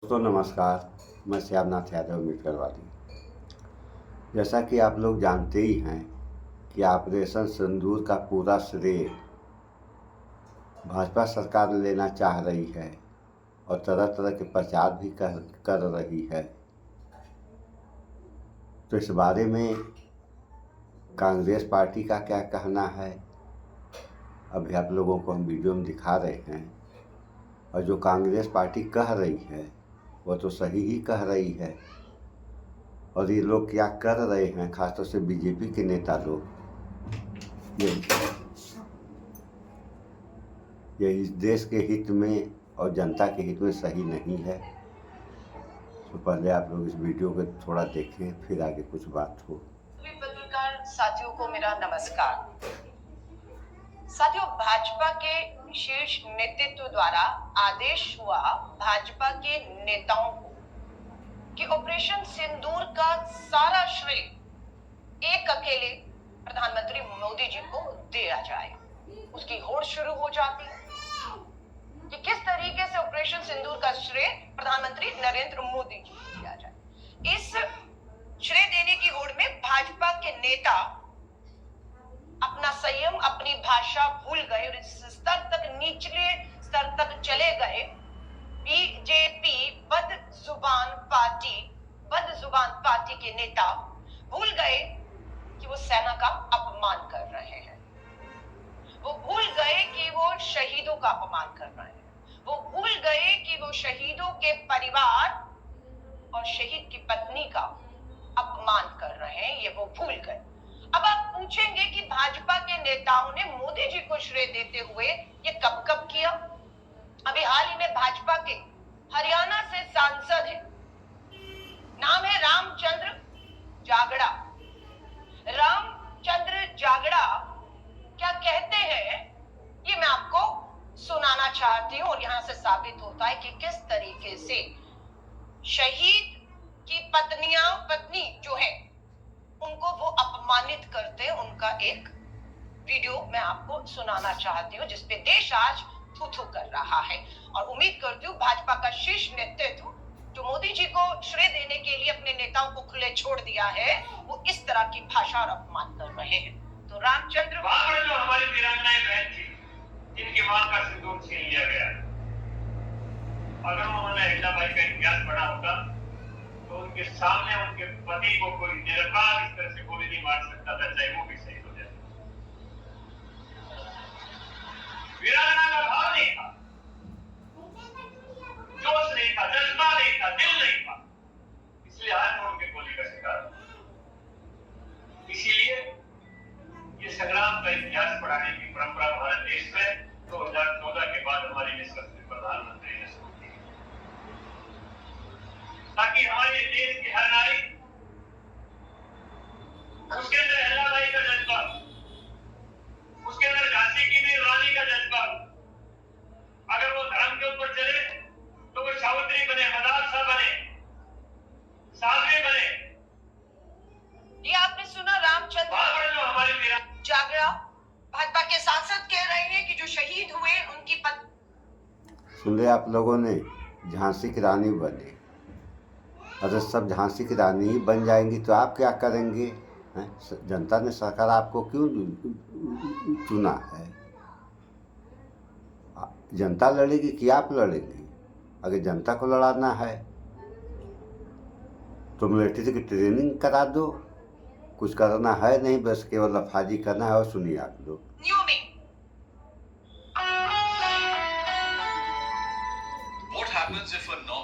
दोस्तों नमस्कार। मैं श्यामनाथ यादव मीटरवाली। जैसा कि आप लोग जानते ही हैं कि ऑपरेशन सिंदूर का पूरा श्रेय भाजपा सरकार लेना चाह रही है और तरह तरह के प्रचार भी कर रही है। तो इस बारे में कांग्रेस पार्टी का क्या कहना है, अभी आप लोगों को हम वीडियो में दिखा रहे हैं। और जो कांग्रेस पार्टी कह रही है वो तो सही ही कह रही है। और ये लोग क्या कर रहे हैं, खासतौर से बीजेपी के नेता लोग, ये इस देश के हित में और जनता के हित में सही नहीं है। तो पहले आप लोग इस वीडियो को थोड़ा देखें, फिर आगे कुछ बात हो। पत्रकार साथियों को मेरा नमस्कार। साथियों, भाजपा के शीर्ष नेतृत्व द्वारा आदेश हुआ भाजपा के नेताओं को कि ऑपरेशन सिंदूर का सारा श्रेय एक अकेले प्रधानमंत्री मोदी जी को दिया जाए। उसकी होड़ शुरू हो जाती है कि किस तरीके से ऑपरेशन सिंदूर का श्रेय प्रधानमंत्री नरेंद्र मोदी जी को दिया जाए। इस श्रेय देने की होड़ में भाजपा के नेता अपना संयम, अपनी भाषा भूल गए और इस स्तर तक, निचले स्तर तक चले गए। बीजेपी बदजुबान पार्टी के नेता भूल गए कि वो सेना का अपमान कर रहे हैं। वो भूल गए कि वो शहीदों का अपमान कर रहे हैं। वो भूल गए कि वो शहीदों के परिवार और शहीद की पत्नी का अपमान कर रहे हैं। ये वो भूल गए। अब आप पूछेंगे कि भाजपा के नेताओं ने मोदी जी को श्रेय देते हुए ये कब कब किया? अभी हाल ही में भाजपा के हरियाणा से सांसद है, नाम है रामचंद्र जागड़ा। रामचंद्र जागड़ा क्या कहते हैं ये मैं आपको सुनाना चाहती हूँ। और यहां से साबित होता है कि किस तरीके से शहीद की पत्नी जो है उनको वो अपमानित करते हैं। उनका एक वीडियो मैं आपको सुनाना चाहती हूँ जिसपे देश आज थू कर रहा है। और उम्मीद करती हूँ भाजपा का शीर्ष नेतृत्व जो मोदी जी को श्रेय देने के लिए अपने नेताओं को खुले छोड़ दिया है, वो इस तरह की भाषा और अपमान कर रहे हैं। तो रामचंद्र जो हमारी वीरांगनाएं बहन थी, जिनकी मां का सिंदूर छीन लिया गया, अगर उन्होंने अहिल्याबाई का इतिहास पढ़ा होता तो उनके सामने उनके पति को कोई निरपराध इस तरह से गोली नहीं मार सकता था, चाहे वो भी शहीद हो जाए। वीरांगना का भाव नहीं था, जोश नहीं था, जज्बा नहीं था, दिल नहीं था, इसलिए हाथ तोड़ के गोली का शिकार हुआ। इसीलिए ये संग्राम का इतिहास पढ़ाने की परंपरा भारत देश में 2014 के बाद हमारे यशस्वी प्रधानमंत्री ने शुरू की, ताकि हमारे देश की हर नारी, उसके अंदर अहिल्याबाई का जज्बा, उसके अंदर झांसी की भी रानी का जज्बा, अगर वो धर्म के ऊपर चले तो वो सावित्री बने, मदारसा बने, साध्वी बने। ये आपने सुना, रामचंद्र जो हमारे जागड़ा भाजपा के सांसद कह रहे हैं कि जो शहीद हुए उनकी सुन लिया आप लोगों ने, झांसी की रानी बने। अगर सब झांसी की रानी ही बन जाएंगी तो आप क्या करेंगे? जनता ने सरकार आपको क्यों चुना है? जनता लड़ेगी कि आप लड़ेंगे? अगर जनता को लड़ाना है तो मिलिट्री की ट्रेनिंग करा दो। कुछ करना है नहीं, बस केवल लफाजी करना है। और सुनिए आप लोग,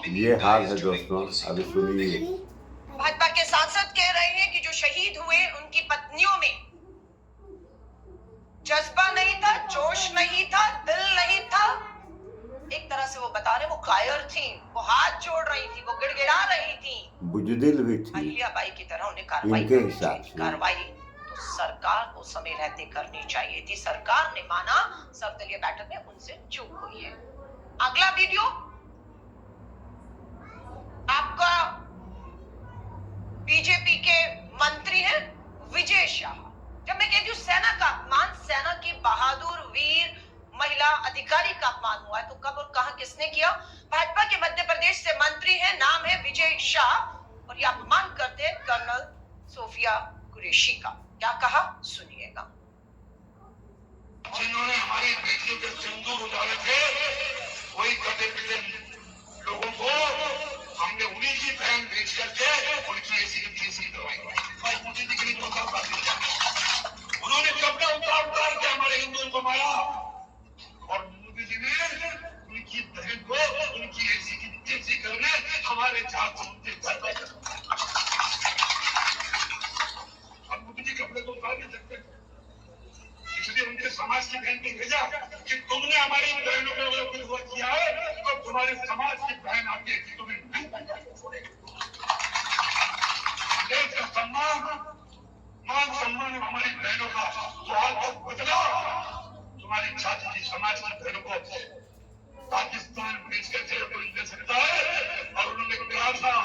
ये हाल है दोस्तों, अभी सुनिए। भाजपा के सांसद कह रहे हैं कि जो शहीद हुए उनकी पत्नियों में जज्बा नहीं था, जोश नहीं था, दिल नहीं था। एक तरह से वो बता रहे, वो कायर थी, वो हाथ जोड़ रही थी, वो गिड़गिड़ा रही थी, बुजदिल भी थी। अहिल्याबाई की तरह उन्हें कार्रवाई तो सरकार को समय रहते करनी चाहिए थी। सरकार ने माना, सर्वदलीय बैठक में उनसे चूक हुई है। अगला वीडियो आपका बीजेपी के मंत्री हैं विजय शाह। जब मैं कहती हूँ सेना का अपमान, सेना की बहादुर वीर महिला अधिकारी का अपमान हुआ है, तो कब और कहां किसने किया? भाजपा के मध्य प्रदेश से मंत्री नाम है विजय शाह और ये अपमान करते हैं कर्नल सोफिया कुरैशी का। क्या कहा सुनिएगा। जिन्होंने हमारी बेटियों के सिंदूर उजाले थे, वही कटे पिटे लोगों को हमने उन्हीं की बहन बेच करके उनकी ऐसी की तीसरी करवाई। और मुझे दिखने को उन्होंने कपड़ा उतार के हमारे हिंदुओं को मारा और मोदी जी ने उनकी बहन को उनकी ऐसी की तीसरी करने हमारे जात अब मोदी जी कपड़े को उतार नहीं सकते, इसलिए उनके समाज की बहन को भेजा कि तुमने हमारी बहनों को विरोध किया है और तुम्हारे समाज की बहन आके तुम्हें नहीं छोड़ेगी। देश का सम्मान मान सम्मान हमारी बहनों का तो बदला तुम्हारी जाति की समाज की बहनों को पाकिस्तान भेज कर कोई दे सकता है। और उन्होंने कहा था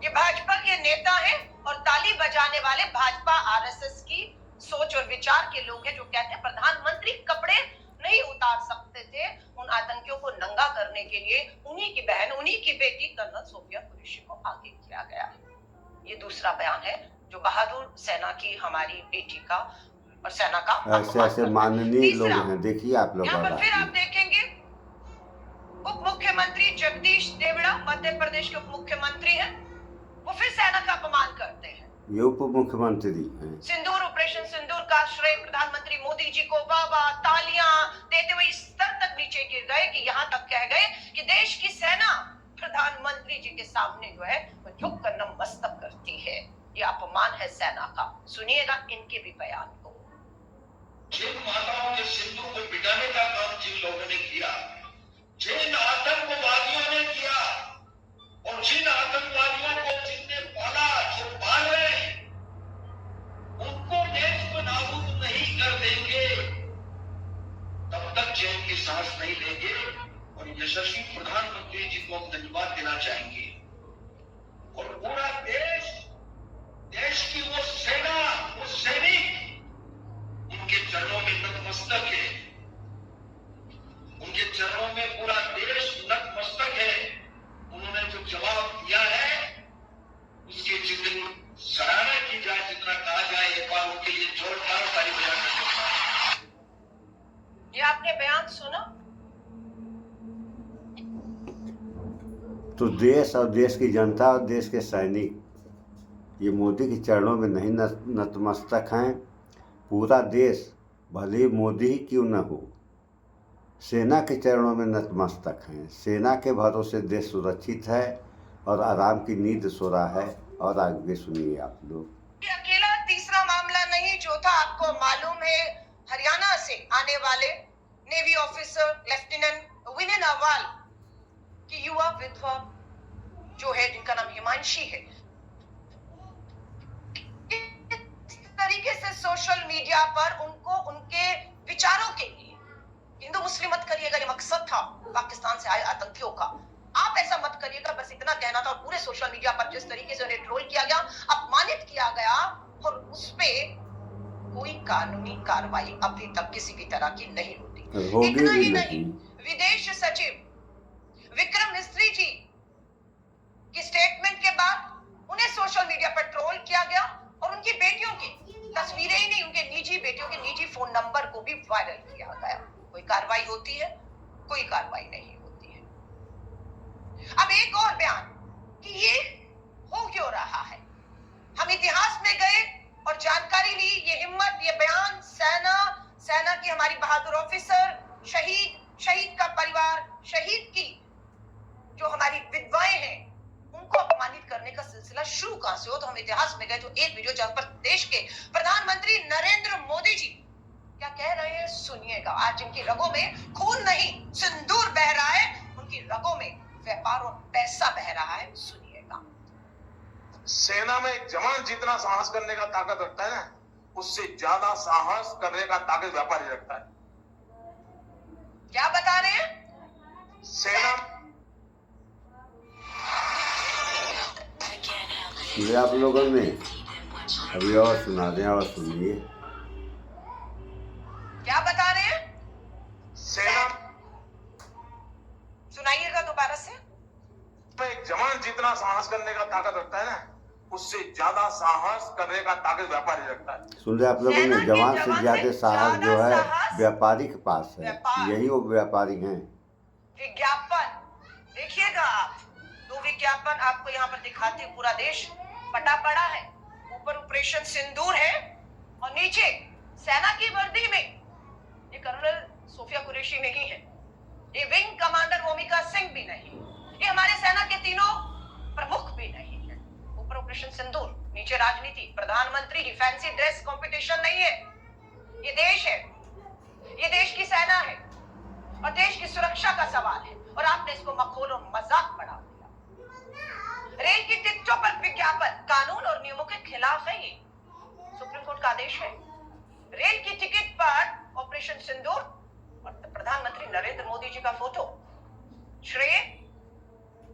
ये भाजपा के नेता हैं और ताली बजाने वाले भाजपा आरएसएस की सोच और विचार के लोग हैं जो कहते हैं प्रधानमंत्री कपड़े नहीं उतार सकते थे। उन आतंकियों को नंगा करने के लिए उन्हीं की बहन उन्हीं की बेटी कर्नल सोफिया कुरैशी को आगे किया गया है। ये दूसरा बयान है जो बहादुर सेना की हमारी बेटी का और सेना का ऐसे ऐसे माननीय लोग हैं। देखिए आप लोग यहाँ पर फिर आप देखेंगे उप मुख्यमंत्री जगदीश देवड़ा मध्य प्रदेश के उप मुख्यमंत्री हैं, वो फिर सेना का अपमान करते हैं। ये उप मुख्यमंत्री हैं। सिंदूर ऑपरेशन सिंदूर का श्रेय प्रधानमंत्री मोदी जी को वाह तालियां देते हुए इस स्तर तक नीचे गिर गए कि यहाँ तक कह गए कि देश की सेना प्रधानमंत्री जी के सामने जो है वो झुक कर नतमस्तक करती है। ये अपमान है सेना का। सुनिएगा इनके भी बयान को। जिन माताओं के सिंदूर को मिटाने का काम जिन लोगों ने किया, जिन आतंकवादियों ने किया और जिन आतंकवादियों को जिनने पाला जो पाल रहे हैं, उनको देश को नाबूद नहीं कर देंगे तब तक चैन की सांस नहीं लेंगे। और यशस्वी प्रधानमंत्री जी को हम धन्यवाद देना चाहेंगे। और पूरा देश की वो सेना वो सैनिक उनके चरणों में नतमस्तक है, उनके चरणों में पूरा देश नतमस्तक है। उन्होंने जो जवाब दिया है उसके जितनी सराहना की जाए जितना कहा जाए एक बार उनके लिए जोरदार ताली बजाना। ये आपने बयान सुना? तो देश और देश की जनता और देश के सैनिक ये मोदी के चरणों में नहीं नतमस्तक हैं। पूरा देश भले ही मोदी ही क्यों न हो सेना के चरणों में नतमस्तक हैं। सेना के भरोसे देश सुरक्षित है और आराम की नींद सो रहा है। और आगे सुनिए आप लोग। ये अकेला तीसरा मामला नहीं जो था, आपको मालूम है हरियाणा से आने वाले नेवी ऑफिसर लेफ्टिनेंट विनय नावाल की युवा विधवा जो है जिनका नाम हिमांशी है, इस तरीके से सोशल मीडिया पर उनको उनके विचारों के लिए हिंदू मुस्लिम मत करिएगा, ये मकसद था पाकिस्तान से आए आतंकियों का, आप ऐसा मत करिएगा, बस इतना कहना था। और पूरे सोशल मीडिया पर जिस तरीके से उन्हें ट्रोल किया गया, अपमानित किया गया और उस पे कोई कानूनी कार्रवाई अभी तक किसी भी तरह की नहीं होती। इतना ही नहीं, विदेश सचिव विक्रम मिस्री जी की स्टेटमेंट के बाद उन्हें सोशल मीडिया पर ट्रोल किया गया और उनकी बेटियों की तस्वीरें ही नहीं, उनके निजी बेटियों के निजी फोन नंबर को भी वायरल किया गया। कोई कार्रवाई होती है? कोई कार्रवाई नहीं होती है। अब एक और बयान कि ये हो क्यों रहा है, हम इतिहास में गए और जानकारी ली। ये हिम्मत, ये बयान सेना की हमारी बहादुर ऑफिसर, शहीद का परिवार, शहीद की जो हमारी विधवाएं हैं उनको अपमानित करने का सिलसिला शुरू कहां से हो, तो हम इतिहास में गए। तो एक वीडियो जहां पर देश के प्रधानमंत्री नरेंद्र मोदी जी क्या कह रहे हैं सुनिएगा। आज जिनकी रगों में खून नहीं सिंदूर बह रहा है, उनकी रगों में व्यापार और पैसा बह रहा है, सुनिएगा। सेना में एक जवान जितना साहस करने का ताकत रखता है ना, उससे ज्यादा साहस करने का ताकत व्यापारी रखता है। क्या बता रहे हैं? सेना ये आप लोगों ने अभी और सुना दें और सुनिए। क्या बता रहे हैं? सेना सुनाइएगा दोबारा से। में एक जवान जितना साहस करने का ताकत रखता है ना, उससे ज्यादा साहस करने का ताकत व्यापारी रखता है। सुन रहे आप लोगों सेना ने, के जवान जवान से ज्यादा से साहस जो ज्यादा है साहस व्यापारी के पास है। व्यापार। यही वो व्यापारी हैं। विज्ञापन देखिएगा आप, दो विज्ञापन आपको यहाँ पर दिखाते हैं। पूरा देश पटा पड़ा है, ऊपर ऑपरेशन सिंदूर है और नीचे सेना की वर्दी में ये कर्नल सोफिया कुरैशी नहीं है, ये विंग कमांडर भूमिका सिंह भी नहीं, ये हमारे सेना के तीनों प्रमुख भी नहीं है। ऊपर ऑपरेशन सिंदूर, नीचे राजनीति, प्रधानमंत्री की फैंसी ड्रेस कंपटीशन नहीं है। ये देश है, ये देश की सेना है और देश की सुरक्षा का सवाल है, और आपने इसको मखौल और मजाक बना दिया। रेल की टिकटों पर विज्ञापन कानून और नियमों के खिलाफ है। ये सुप्रीम कोर्ट का आदेश है। रेल की टिकट पर ऑपरेशन सिंदूर और प्रधानमंत्री नरेंद्र मोदी जी का फोटो, श्रेय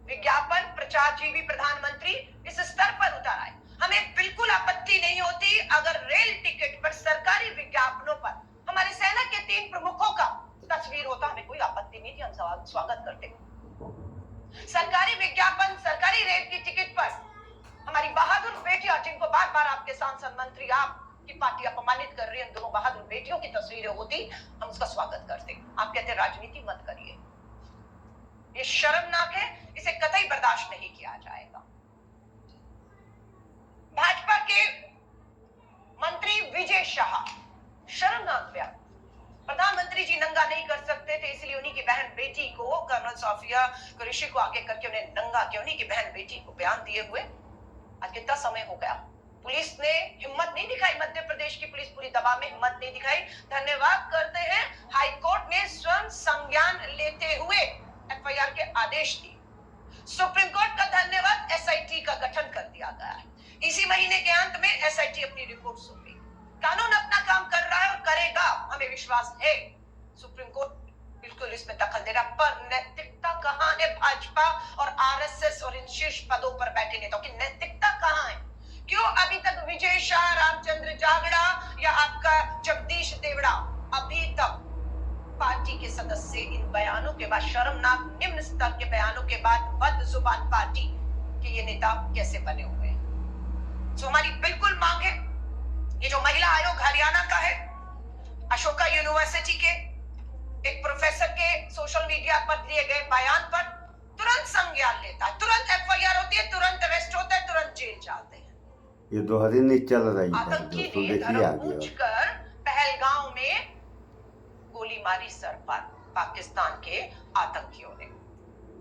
विज्ञापन प्रचारजीवी प्रधानमंत्री इस स्तर पर उतर आए। हमें बिल्कुल आपत्ति नहीं होती अगर रेल टिकट पर सरकारी विज्ञापनों पर हमारे सेना के 3 प्रमुखों का तस्वीर होता, हमें कोई आपत्ति नहीं थी, हम स्वागत करते। सरकारी विज्ञापन सरकारी रेल की टिकट पर हमारी बहादुर बेटियां, जिनको बार बार आपके सांसद मंत्री, आपकी पार्टी अपमानित कर रही है, दोनों बहादुर बेटियों की तस्वीरें होती, हम उसका स्वागत करते। आप कहते राजनीति मत करिए, ये शर्मनाक है, इसे कतई बर्दाश्त नहीं किया जाएगा। भाजपा के मंत्री विजय शाह, शर्मनाक बयान। प्रधानमंत्री जी नंगा नहीं कर सकते थे, इसलिए उन्हीं की बहन बेटी को, कर्नल सोफिया कुरैशी को आगे करके उन्हें नंगा किया। उन्हीं की बहन बेटी को बयान दिए हुए आज कितना समय हो गया। पुलिस ने हिम्मत नहीं दिखाई, मध्य प्रदेश की पुलिस पूरी दबाव में हिम्मत नहीं दिखाई। धन्यवाद करते हैं हाईकोर्ट ने स्वयं संज्ञान लेते हुए एफआईआर के आदेश दिए। सुप्रीम कोर्ट का धन्यवाद, एसआईटी का गठन कर दिया गया है। इसी महीने के अंत में एसआईटी अपनी रिपोर्ट सौंपेगी। कानून अपना काम कर रहा है और करेगा, हमें विश्वास है। सुप्रीम कोर्ट बिल्कुल इसमें दखल दे रहा, पर नैतिकता कहां है भाजपा और आरएसएस और इन शीर्ष पदों पर बैठे नेताओं की नैतिकता कहां है? क्यों अभी तक विजय शाह, रामचंद्र जागड़ा या आपका जगदीश देवड़ा अभी तक पार्टी के सदस्य इन बयानों के बाद, शर्मनाक निम्न स्तर के बयानों के बाद बदजुबान पार्टी के ये नेता कैसे बने हुए हैं? तो हमारी बिल्कुल मांग है, ये जो महिला आयोग हरियाणा का है, अशोका यूनिवर्सिटी के एक प्रोफेसर के सोशल मीडिया पर दिए गए बयान पर तुरंत संज्ञान लेता है, तुरंत एफआईआर होती है, तुरंत अरेस्ट होता है, तुरंत जेल जाते हैं। ये दोहरी नहीं चल रही है आतंकी दोस्तों, ने देखिए धर्म आगे। पूछकर पहलगांव में गोली मारी सर पर पाकिस्तान के आतंकियों ने।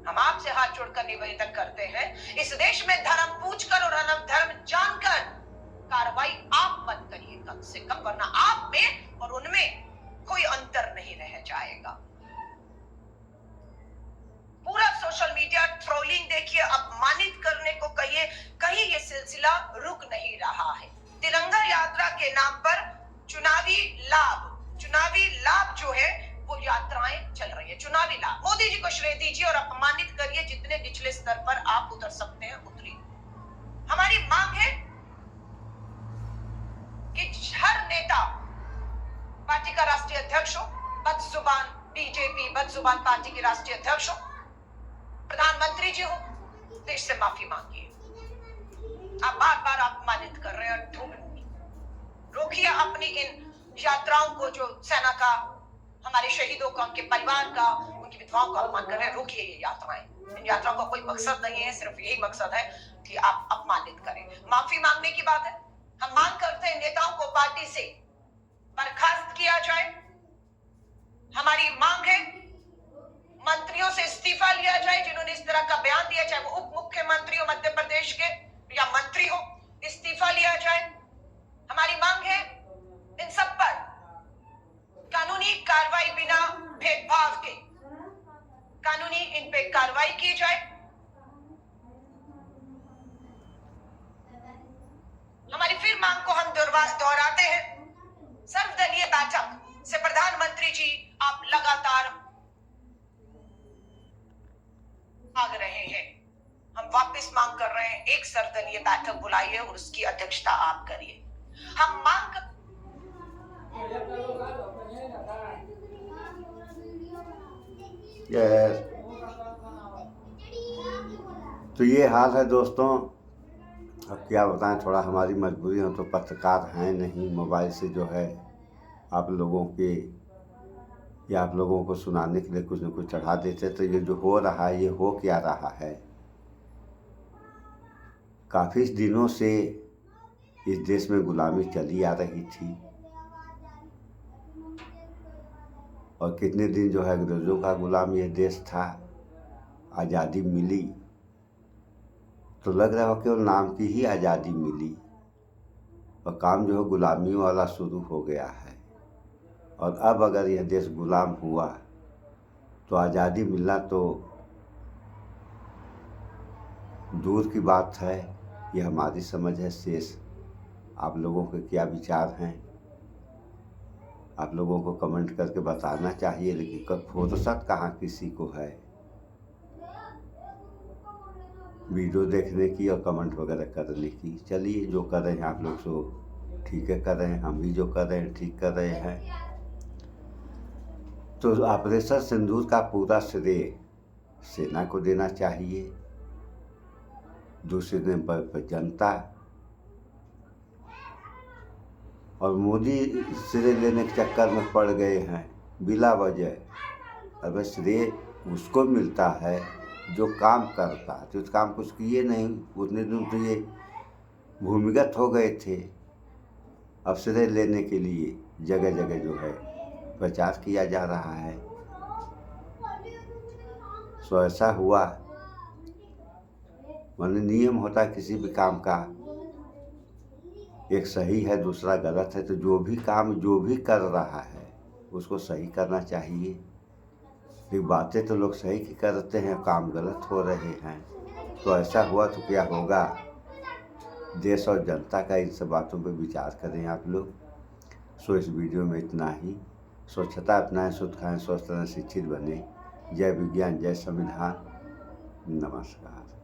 हम आपसे हाथ जोड़कर निवेदन करते हैं, इस देश में धर्म पूछकर और धर्म जानकर कार्रवाई आप मत करिए कम से कम, वरना आप में और उनमें कोई अंतर नहीं रह जाएगा। पूरा सोशल मीडिया ट्रोलिंग देखिए, अपमानित करने को कहिए, कहीं ये सिलसिला रुक नहीं रहा है। तिरंगा यात्रा के नाम पर चुनावी लाभ जो है वो यात्राएं चल रही है, चुनावी लाभ। मोदी जी को श्रेय दीजिए और अपमानित करिए, जितने निचले स्तर पर आप उतर सकते हैं उतरिए। हमारी मांग है कि हर नेता, पार्टी का राष्ट्रीय अध्यक्ष हो, बदजुबान बीजेपी, बदजुबान पार्टी के राष्ट्रीय अध्यक्ष हो, प्रधानमंत्री जी हो, देश से माफी मांगिए। आप बार बार अपमानित कर रहे हैं, रोकिए अपनी इन यात्राओं को, जो सेना का, हमारे शहीदों का, उनके परिवार का, उनकी विधवाओं का अपमान कर रहे हैं। रोकिए ये यात्राएं। इन यात्राओं का कोई मकसद नहीं है, सिर्फ यही मकसद है कि आप अपमानित करें। माफी मांगने की बात है, हम मांग करते हैं नेताओं को पार्टी से बर्खास्त किया जाए। हमारी मांग है मंत्रियों से इस्तीफा लिया जाए जिन्होंने इस तरह का बयान दिया, चाहे वो उप मुख्यमंत्री हो मध्य प्रदेश के या मंत्री हो, इस्तीफा लिया जाए। हमारी मांग है इन सब पर कानूनी कार्रवाई, बिना भेदभाव के कानूनी इन पे कार्रवाई की जाए। हमारी फिर मांग को हम दोहराते हैं, सर्वदलीय बैठक से प्रधानमंत्री जी आप लगातार भाग रहे हैं। हम वापस मांग कर रहे हैं, एक सर्वदलीय बैठक बुलाइए और उसकी अध्यक्षता आप करिए। हम मांग तो ये हाल है दोस्तों। अब क्या बताएं, थोड़ा हमारी मजबूरी, हम तो पत्रकार हैं नहीं, मोबाइल से जो है आप लोगों के या आप लोगों को सुनाने के लिए कुछ न कुछ चढ़ा देते। तो ये जो हो रहा है, ये हो क्या रहा है? काफ़ी दिनों से इस देश में गुलामी चली आ रही थी और कितने दिन जो है अंग्रेज़ों का गुलाम यह देश था। आज़ादी मिली तो लग रहा हो केवल नाम की ही आज़ादी मिली और काम जो है गुलामी वाला शुरू हो गया है। और अब अगर यह देश गुलाम हुआ तो आज़ादी मिलना तो दूर की बात है। यह हमारी समझ है। शेष आप लोगों के क्या विचार हैं, आप लोगों को कमेंट करके बताना चाहिए। लेकिन फुर्सत कहाँ किसी को है वीडियो देखने की और कमेंट वगैरह करने की। चलिए, जो कर रहे हैं आप लोग सो ठीक है कर रहे हैं, हम भी जो कर रहे हैं ठीक कर रहे हैं। तो ऑपरेशन सिंदूर का पूरा श्रेय सेना को देना चाहिए, दूसरे नंबर पर जनता। और मोदी श्रेय लेने के चक्कर में पड़ गए हैं बिला वजह। अब श्रेय उसको मिलता है जो काम करता, तो काम कुछ किए नहीं, उतने दिन तो ये भूमिगत हो गए थे। अब श्रेय लेने के लिए जगह जगह जो है प्रचार किया जा रहा है। सो ऐसा हुआ, माने नियम होता है किसी भी काम का, एक सही है दूसरा गलत है। तो जो भी काम जो भी कर रहा है उसको सही करना चाहिए। लेकिन बातें तो लोग सही की करते हैं, काम गलत हो रहे हैं। तो ऐसा हुआ तो क्या होगा? देश और जनता का इन सब बातों पर विचार करें आप लोग। सो इस वीडियो में इतना ही। स्वच्छता अपनाएं, शुद्ध खाएं, स्वस्थ रहें, शिक्षित बने। जय विज्ञान, जय संविधान। नमस्कार।